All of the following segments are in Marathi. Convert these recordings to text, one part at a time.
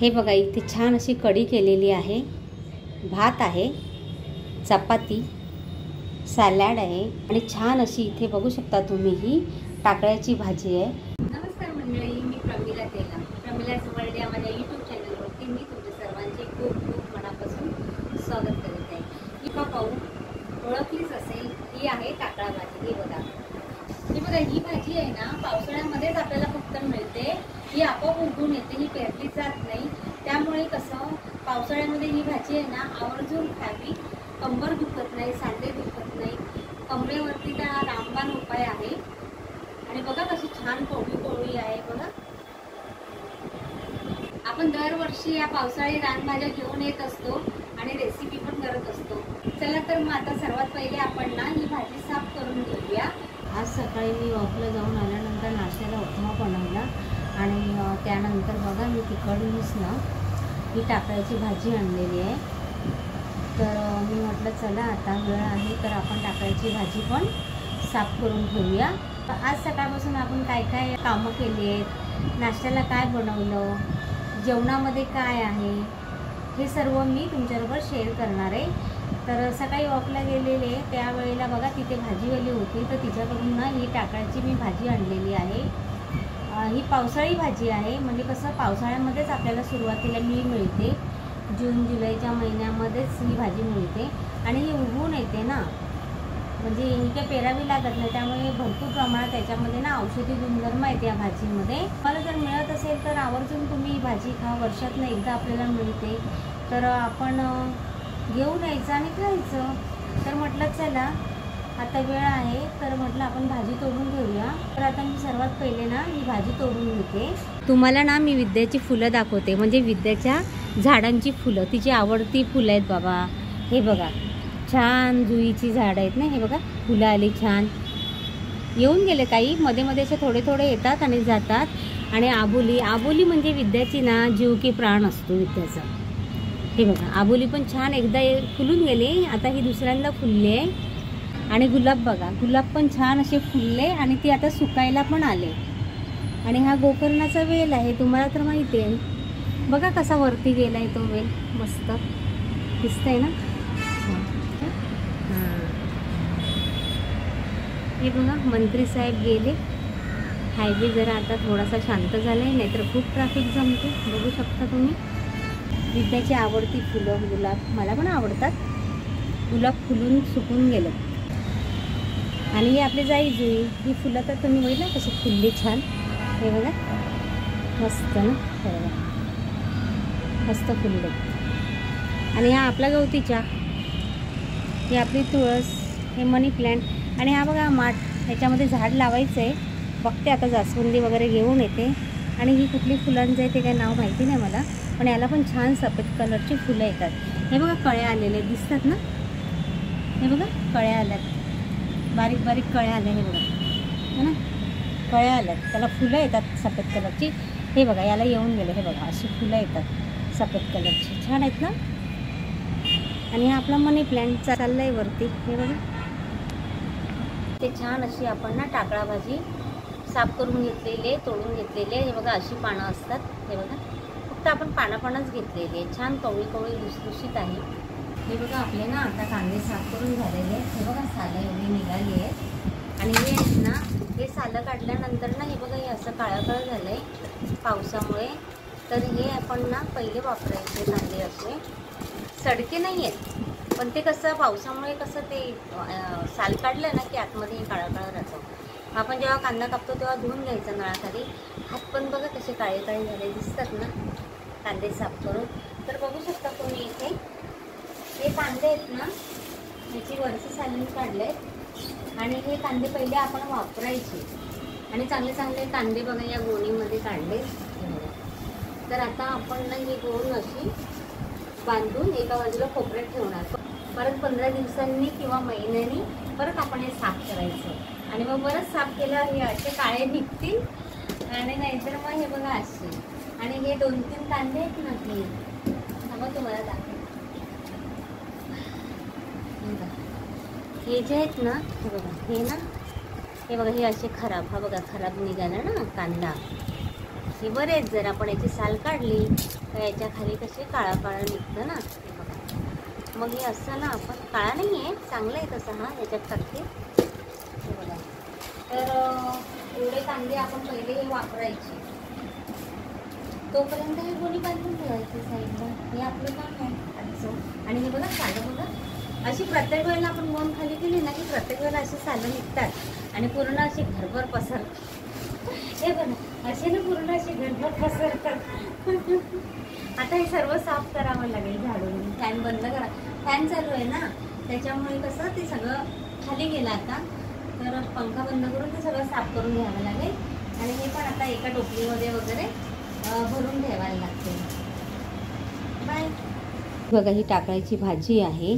हे बघा इथे छान अशी कढी केलेली आहे, भात आहे, चपाती, सॅलड आहे आणि छान अशी इथे बघू शकता तुम्ही ही टाकळ्याची भाजी आहे। नमस्कार मंडळी, मी प्रमिला तेला, प्रमिला's वर्ल्ड या माझ्या यूट्यूब चॅनलवरती मी तुमच्या सर्वांचे खूप खूप मनापासून स्वागत करत आहे। ही पाहू ओळखलीच असेल, ही आहे टाकळा भाजी। ही बघा ही भाजी आहे ना, पावसाळ्यामध्येच आपल्याला फक्त मिळते, ही आपोआप उगवून येते, ही पेरली जात नाही। त्यामुळे कसं पावसाळ्यामध्ये ही भाजी आहे ना आवर्जून खावी, कंबर दुखत नाही, सांधे दुखत नाही, कमरेवरती त्या रामबाण उपाय आहे। आणि बघा कशी छान कोवळी आहे बघा। आपण दरवर्षी या पावसाळी रानभाज्या घेऊन येत असतो आणि रेसिपी पण करत असतो। चला तर मग आता सर्वात पहिले आपण ना ही भाजी साफ करून घेऊया। आज सकाळी मी वॉकला जाऊन आल्यानंतर नाश्त्याला उपमा बनवला आणि त्यानंतर बघा मी तिकडूनच ना ही टाकळ्याची भाजी आणलेली आहे। तर मी म्हटलं चला आता वेळ आहे तर आपण टाकळ्याची भाजी पण साफ करून ठेवूया। आज सकाळपासून आपण काय काय कामं केली आहेत, नाश्त्याला काय बनवलं, जेवणामध्ये काय आहे, हे सर्व मी तुमच्याबरोबर शेअर करणार आहे। तर सकाळी वॉकला गेलेले त्यावेळेला बघा तिथे भाजीवाली होती, तर तिच्याकडून ना ही टाकळ्याची मी भाजी आणलेली आहे। ही पावसाळी भाजी आहे, म्हणजे कसं पावसाळ्यामध्येच आपल्याला सुरुवातीला मिळते, जून जुलैच्या महिन्यामध्येच ही भाजी मिळते आणि ही उगवून येते ना, म्हणजे ही काय पेरावी लागत नाही, त्यामुळे भरपूर प्रमाणात त्याच्यामध्ये ना औषधी गुणधर्म आहेत या भाजीमध्ये। मला जर मिळत असेल तर आवर्जून तुम्ही ही भाजी खा, वर्षातनं एकदा आपल्याला मिळते तर आपण घेऊन यायचं आणि खायचं। तर म्हटलं चला आता वेळ आहे तर म्हटलं आपण भाजी तोडून घेऊया। तर आता मी सर्वात पहिले ना ही भाजी तोडून घेते। तुम्हाला ना मी विद्याची फुलं दाखवते, म्हणजे विद्याच्या झाडांची फुलं, तिची आवडती फुलं आहेत बाबा। हे बघा छान जुईची झाडं आहेत ना, हे बघा फुलं आली छान, येऊन गेले काही मध्ये मध्ये असे थोडे थोडे येतात आणि जातात। आणि आबोली म्हणजे विद्याची ना जीव की प्राण असतो विद्याचा। हे बघा आबोली पण छान एकदा फुलून गेले, आता ही दुसऱ्यांदा फुलली आहे। आणि गुलाब बघा, गुलाब पण छान असे फुलले आणि ती आता सुकायला पण आले। आणि हा गोकर्णाचा वेल आहे, तुम्हाला तर माहिती आहे बघा कसा वरती गेलाय तो वेल, मस्त दिसतंय ना। हे बघा मंत्री साहेब गेले, हायवे जरा आता थोडासा शांत झालाय, नाहीतर खूप ट्रॅफिक जमते, बघू शकता तुम्ही। विद्याची आवडती फुलं गुलाब, मला पण आवडतात। गुलाब फुलून सुकून गेलं आणि हे आपले जाई जुई, ही फुलं तर तुम्ही बघितलं कशी फुलली छान, हे बघा मस्त ना, हे बघा मस्त फुलले। आणि हा आपला गवती चहा, ही आपली तुळस, हे मनी प्लॅन्ट आणि हा बघा माठ, ह्याच्यामध्ये झाड लावायचं आहे, बघते आता जास्वंदी वगैरे घेऊन येते। आणि ही कुठली फुलांचं आहे ते काय नाव माहिती नाही मला, पण याला पण छान सफेद कलरची फुलं येतात। हे बघा कळ्या आलेले दिसतात ना, हे बघा कळ्या आल्यात, बारीक बारीक कळ्या आल्या, हे बघा है ना, कळ्या आल्यात, त्याला फुलं येतात सफेद कलरची। हे बघा याला येऊन गेले, हे बघा अशी फुलं येतात सफेद कलरची, छान आहेत ना। आणि हा आपला मनी प्लॅन्ट चाललाय वरती, हे बघा ते छान अशी आपण ना टाकळा भाजी साफ करून घेतलेली, तोडून घेतलेली आहे। हे बघा अशी पानं असतात, हे बघा फक्त आपण पानंच घेतलेली आहे, छान कवळी कवळी लुसलुशीत आहे। हे बघा आपले ना आता कांदे साफ करून झालेले आहेत, हे बघा सालं एवढी निघाली आहेत। आणि हे आहेत ना, हे सालं काढल्यानंतर ना हे बघा हे असं काळं काळं झालं आहे पावसामुळे, तर हे आपण ना पहिले वापरायचे कांदे, असे सडके नाही आहेत, पण ते कसं पावसामुळे कसं ते साल काढलं ना की आतमध्ये हे काळं काळं राहतं। आपण जेव्हा कांदा कापतो तेव्हा धुवून घ्यायचा नळाखाली, हात पण बघा कसे काळे काळे झाले दिसतात ना कांदे साफ करून। तर बघू शकता तुम्ही इथे हे कांदे आहेत ना, ह्याची वरची सालीन काढले आणि हे कांदे पहिले आपण वापरायचे आणि चांगले चांगले कांदे बघा या गोणीमध्ये काढले। तर आता आपण ना ही गोण अशी बांधून एका बाजूला कोपऱ्यात ठेवणार, परत 15 दिवसांनी किंवा महिन्यांनी परत आपण हे साफ करायचं आणि मग परत साफ केल्यावर हे असे काळे निघतील आणि नाहीतर मग हे बघा असे। आणि हे 2-3 कांदे आहेत ना, हे मग तुम्हाला दाखवते, हे जे आहेत ना, हे बघा हे ना, हे बघा हे असे खराब, हा बघा खराब निघाला ना कांदा, हे बरेच जर आपण याची साल काढली तर याच्या खाली कसे काळा काळा निघतं ना, हे बघा. मग हे असं ना आपण काळा नाही आहे, चांगलं आहे तसं. हा याच्यात टाकते हे बघा. तर एवढे कांदे आपण पहिले हे वापरायचे, तोपर्यंत हे गोणी बांधून ठेवायची साईडला. हे आपलं काम आहे आजचं. आणि हे बघा सालं बघा, अशी प्रत्येक वेळेला आपण गोण खाली केली ना की प्रत्येक वेळेला असे सालं निघतात आणि पूर्ण अशी घरभर पसरतात. हे बघा असे ना पूर्ण अशी घरभर पसरतात. आता हे सर्व साफ करावं लागेल झाडून. फॅन बंद करा, फॅन चालू आहे ना त्याच्यामुळे कसं ते सगळं खाली गेलं आता. तर पंखा बंद करून ते सगळं साफ करून घ्यावं लागेल. आणि हे पण आता एका टोपलीमध्ये वगैरे भरून ठेवायला लागते. बाय. बघा ही टाकळ्याची भाजी आहे,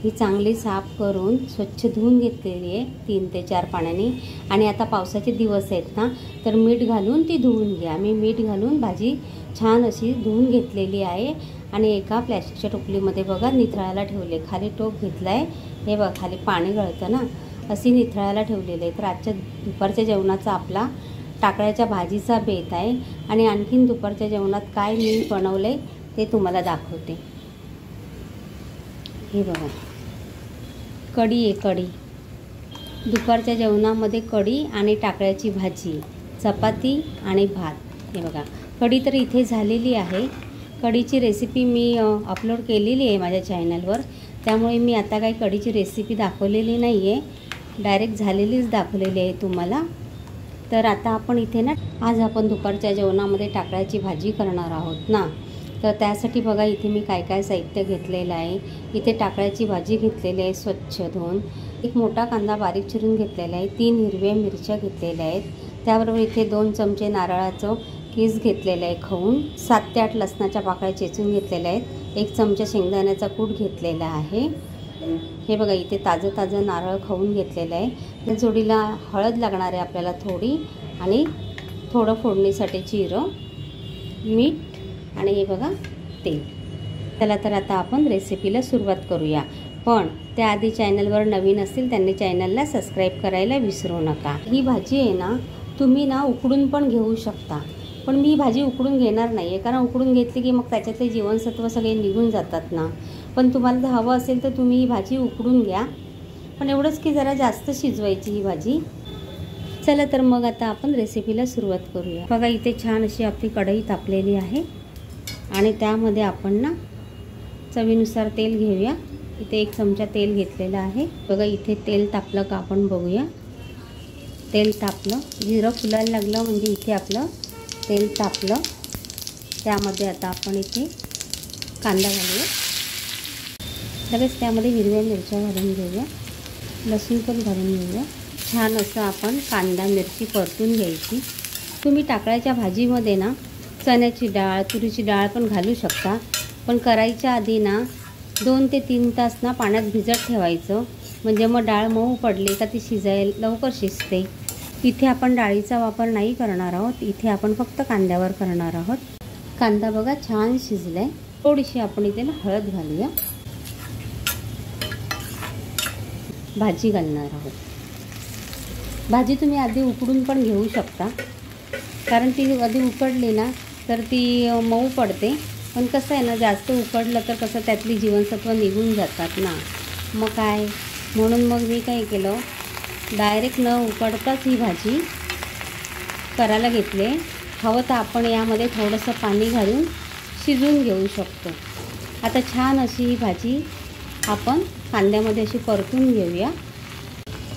ही चांगली साफ करून स्वच्छ धुवून घेतलेली आहे 3 ते 4 पाण्याने. आणि आता पावसाचे दिवस आहेत ना, तर मीठ घालून ती धुवून घ्या. मी मीठ घालून भाजी छान अशी धुवून घेतलेली आहे. आणि एका प्लॅस्टिकच्या टोपलीमध्ये बघा निथळायला ठेवले. खाली टोप घेतला आहे, हे बघा खाली पाणी गळतं ना, अशी निथळायला ठेवलेलं आहे. तर आजच्या दुपारच्या जेवणाचा आपला टाकळ्याच्या भाजीचा बेत आहे. आणि आणखीन दुपारच्या जेवणात काय मी बनवलं आहे ते तुम्हाला दाखवते. हे बघा कढी आहे, कढी. दुपारच्या जेवणामध्ये कढी आणि टाकळ्याची भाजी, चपाती आणि भात. हे बघा कढी तर इथे झालेली आहे. कढीची रेसिपी मी अपलोड केलेली आहे माझ्या चॅनलवर, त्यामुळे मी आता काही कढीची रेसिपी दाखवलेली नाही आहे, डायरेक्ट झालेलीच दाखवलेली आहे तुम्हाला. तर आता आपण इथे ना, आज आपण दुपारच्या जेवणामध्ये टाकळ्याची भाजी करणार आहोत ना, तर त्यासाठी बघा इथे मी काय काय साहित्य घेतलेलं आहे. इथे टाकळ्याची भाजी घेतलेली आहे स्वच्छ धुवून. एक मोठा कांदा बारीक चिरून घेतलेला आहे. 3 हिरव्या मिरच्या घेतलेल्या आहेत. त्याबरोबर इथे 2 चमचे नारळाचं कीस घेतलेलं आहे खवून. 7 ते 8 लसणाच्या पाकळ्या चेचून घेतलेल्या आहेत. 1 चमचा शेंगदाण्याचा कूट घेतलेला आहे. हे बघा इथे ताजं नारळ खवून घेतलेलं आहे. त्या जोडीला हळद लागणार आहे आपल्याला थोडी, आणि थोडं फोडणीसाठी जिरं, मीठ आणि हे बघा तेल. चला तर आता आपण रेसिपीला सुरुवात करूया. पण त्याआधी चॅनलवर नवीन असतील त्यांनी चॅनलला सबस्क्राईब करायला विसरू नका. ही भाजी आहे ना, तुम्ही ना उकडून पण घेऊ शकता, पण मी भाजी उकडून घेणार नाही आहे, कारण उकडून घेतली की मग त्याच्यातले जीवनसत्व सगळे निघून जातात ना. पण तुम्हाला जर हवं असेल तर तुम्ही ही भाजी उकडून घ्या, पण एवढंच की जरा जास्त शिजवायची ही भाजी. चला तर मग आता आपण रेसिपीला सुरुवात करूया. बघा इथे छान अशी आपली कढई तापलेली आहे आणि त्यामध्ये आपण ना चवीनुसार तेल घेऊया. इथे 1 चमचा तेल घेतलेलं आहे. बघा इथे तेल तापलं का आपण बघूया. तेल तापलं, जिरं फुलायला लागलं म्हणजे इथे आपलं तेल तापलं. त्यामध्ये आता आपण इथे कांदा घालूया. लगेच त्यामध्ये हिरव्या मिरच्या घालून घेऊया, लसूण पण घालून घेऊया. छान असं आपण कांदा मिरची परतून घ्यायची. तुम्ही टाकळ्याच्या भाजीमध्ये ना चण्याची डाळ, तुरीची डाळ पण घालू शकता, पण करायच्या आधी ना 2 ते 3 तास ना पाण्यात भिजत ठेवायचं, म्हणजे मग डाळ मऊ पडली का ती शिजायला लवकर शिजते. इथे आपण डाळीचा वापर नाही करणार आहोत, इथे आपण फक्त कांद्यावर करणार आहोत. कांदा बघा छान शिजलाय. थोडीशी आपण इथे ना हळद घालूया. भाजी घालणार आहोत. भाजी तुम्ही आधी उकडून पण घेऊ शकता, कारण ती आधी उकडली ना तर ती मऊ पडते. पण कसं आहे ना, जास्त उकडलं तर कसं त्यातली जीवनसत्व निघून जातात ना, मग काय, म्हणून मग मी काय केलं, डायरेक्ट न उकडताच ही भाजी करायला घेतले. हवं तर आपण यामध्ये थोडंसं पाणी घालून शिजवून घेऊ शकतो. आता छान अशी ही भाजी आपण कांद्यामध्ये अशी परतून घेऊया.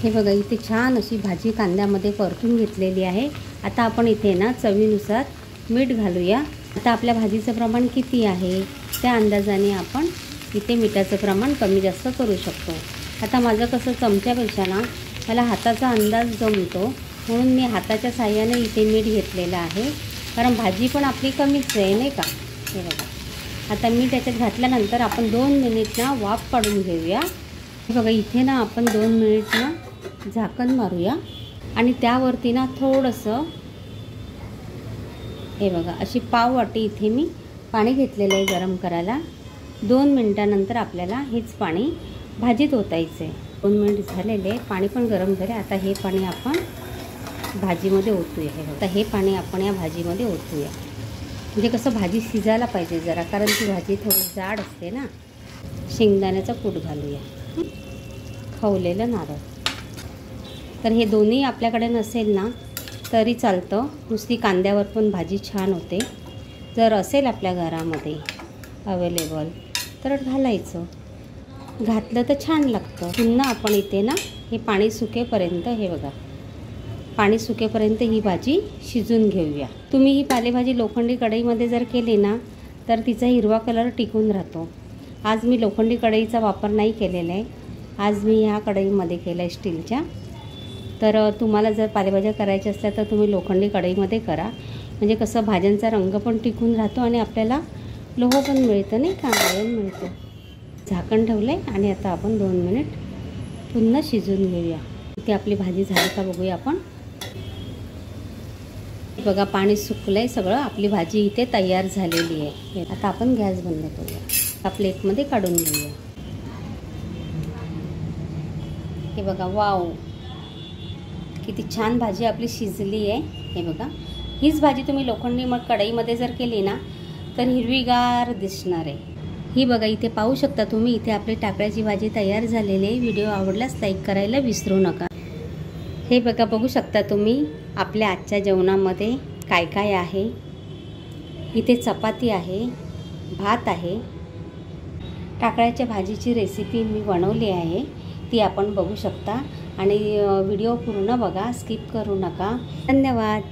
हे बघा इथे छान अशी भाजी कांद्यामध्ये परतून घेतलेली आहे. आता आपण इथे ना चवीनुसार मीठ घालूया. आता आपल्या भाजीचं प्रमाण किती आहे त्या अंदाजाने आपण इथे मिठाचं प्रमाण कमी जास्त करू शकतो. आता माझं कसं चमच्यापेक्षा ना मला हाताचा अंदाज जमतो, म्हणून मी हाताच्या साह्याने इथे मीठ घेतलेलं आहे, कारण भाजी पण आपली कमीच आहे नाही का. हे बघा आता मीठ त्याच्यात घातल्यानंतर आपण 2 मिनिट ना वाफ काढून घेऊया. हे बघा इथे ना आपण 2 मिनिट ना झाकण मारूया आणि त्यावरती ना थोडंसं हे बघा अशी पाव वाटी इथे मी पाणी घेतलेलं आहे गरम करायला. 2 मिनिटानंतर आपल्याला हेच पाणी भाजीत ओतायचं आहे. 2 मिनिट झालेले, पाणी पण गरम झाले. आता हे पाणी आपण भाजीमध्ये ओतूया. हे आता हे पाणी आपण या भाजीमध्ये ओतूया. म्हणजे कसं भाजी शिजायला पाहिजे जरा, कारण ती भाजी थोडी जाड असते ना. शेंगदाण्याचा कूट घालूया, खवलेलं नारळ. तर हे दोन्ही आपल्याकडे नसेल ना तरी चालतं, नुसती कांद्यावर पण भाजी छान होते. जर असेल आपल्या घरामध्ये अवेलेबल तर घालायचं, घातलं तर छान लागतं. पुन्हा आपण इथे ना हे पाणी सुकेपर्यंत, हे बघा पाणी सुकेपर्यंत ही भाजी शिजून घेऊया. तुम्ही ही पालेभाजी लोखंडी कढईमध्ये जर केली ना तर तिचा हिरवा कलर टिकून राहतो. आज मी लोखंडी कढईचा वापर नाही केलेला आहे, आज मी ह्या कढईमध्ये केलं आहे स्टीलच्या. तर तुम्हाला जर पालेभाज्या करायच्या असल्या तर तुम्ही लोखंडी कढईमध्ये करा, म्हणजे कसं भाज्यांचा रंग पण टिकून राहतो आणि आपल्याला लोह पण मिळतं नाही का, आयर्न मिळतं. झाकण ठेवलं आहे आणि आता आपण 2 मिनिट पुन्हा शिजून घेऊया. इथे आपली भाजी झाली का बघूया आपण. बघा पाणी सुकलं आहे सगळं, आपली भाजी इथे तयार झालेली आहे. आता आपण गॅस बंद करूया, एका प्लेटमध्ये काढून घेऊया. हे बघा, वाव किती छान भाजी आपली शिजली आहे. हे बघा, हीच भाजी तुम्ही लोखंडी कढईमध्ये जर केली ना तर हिरवीगार दिसणार आहे. ही बघा इथे पाहू शकता तुम्ही, इथे आपली टाकळ्याची भाजी तयार झालेली आहे. व्हिडिओ आवडल्यास लाईक करायला विसरू नका. हे बघा, बघू शकता तुम्ही आपल्या आजच्या जेवणामध्ये काय काय आहे. इथे चपाती आहे, भात आहे. टाकळ्याच्या भाजीची रेसिपी मी बनवली आहे, ती आपण बघू शकता. आणि व्हिडिओ पूर्ण बघा, स्किप करू नका. धन्यवाद.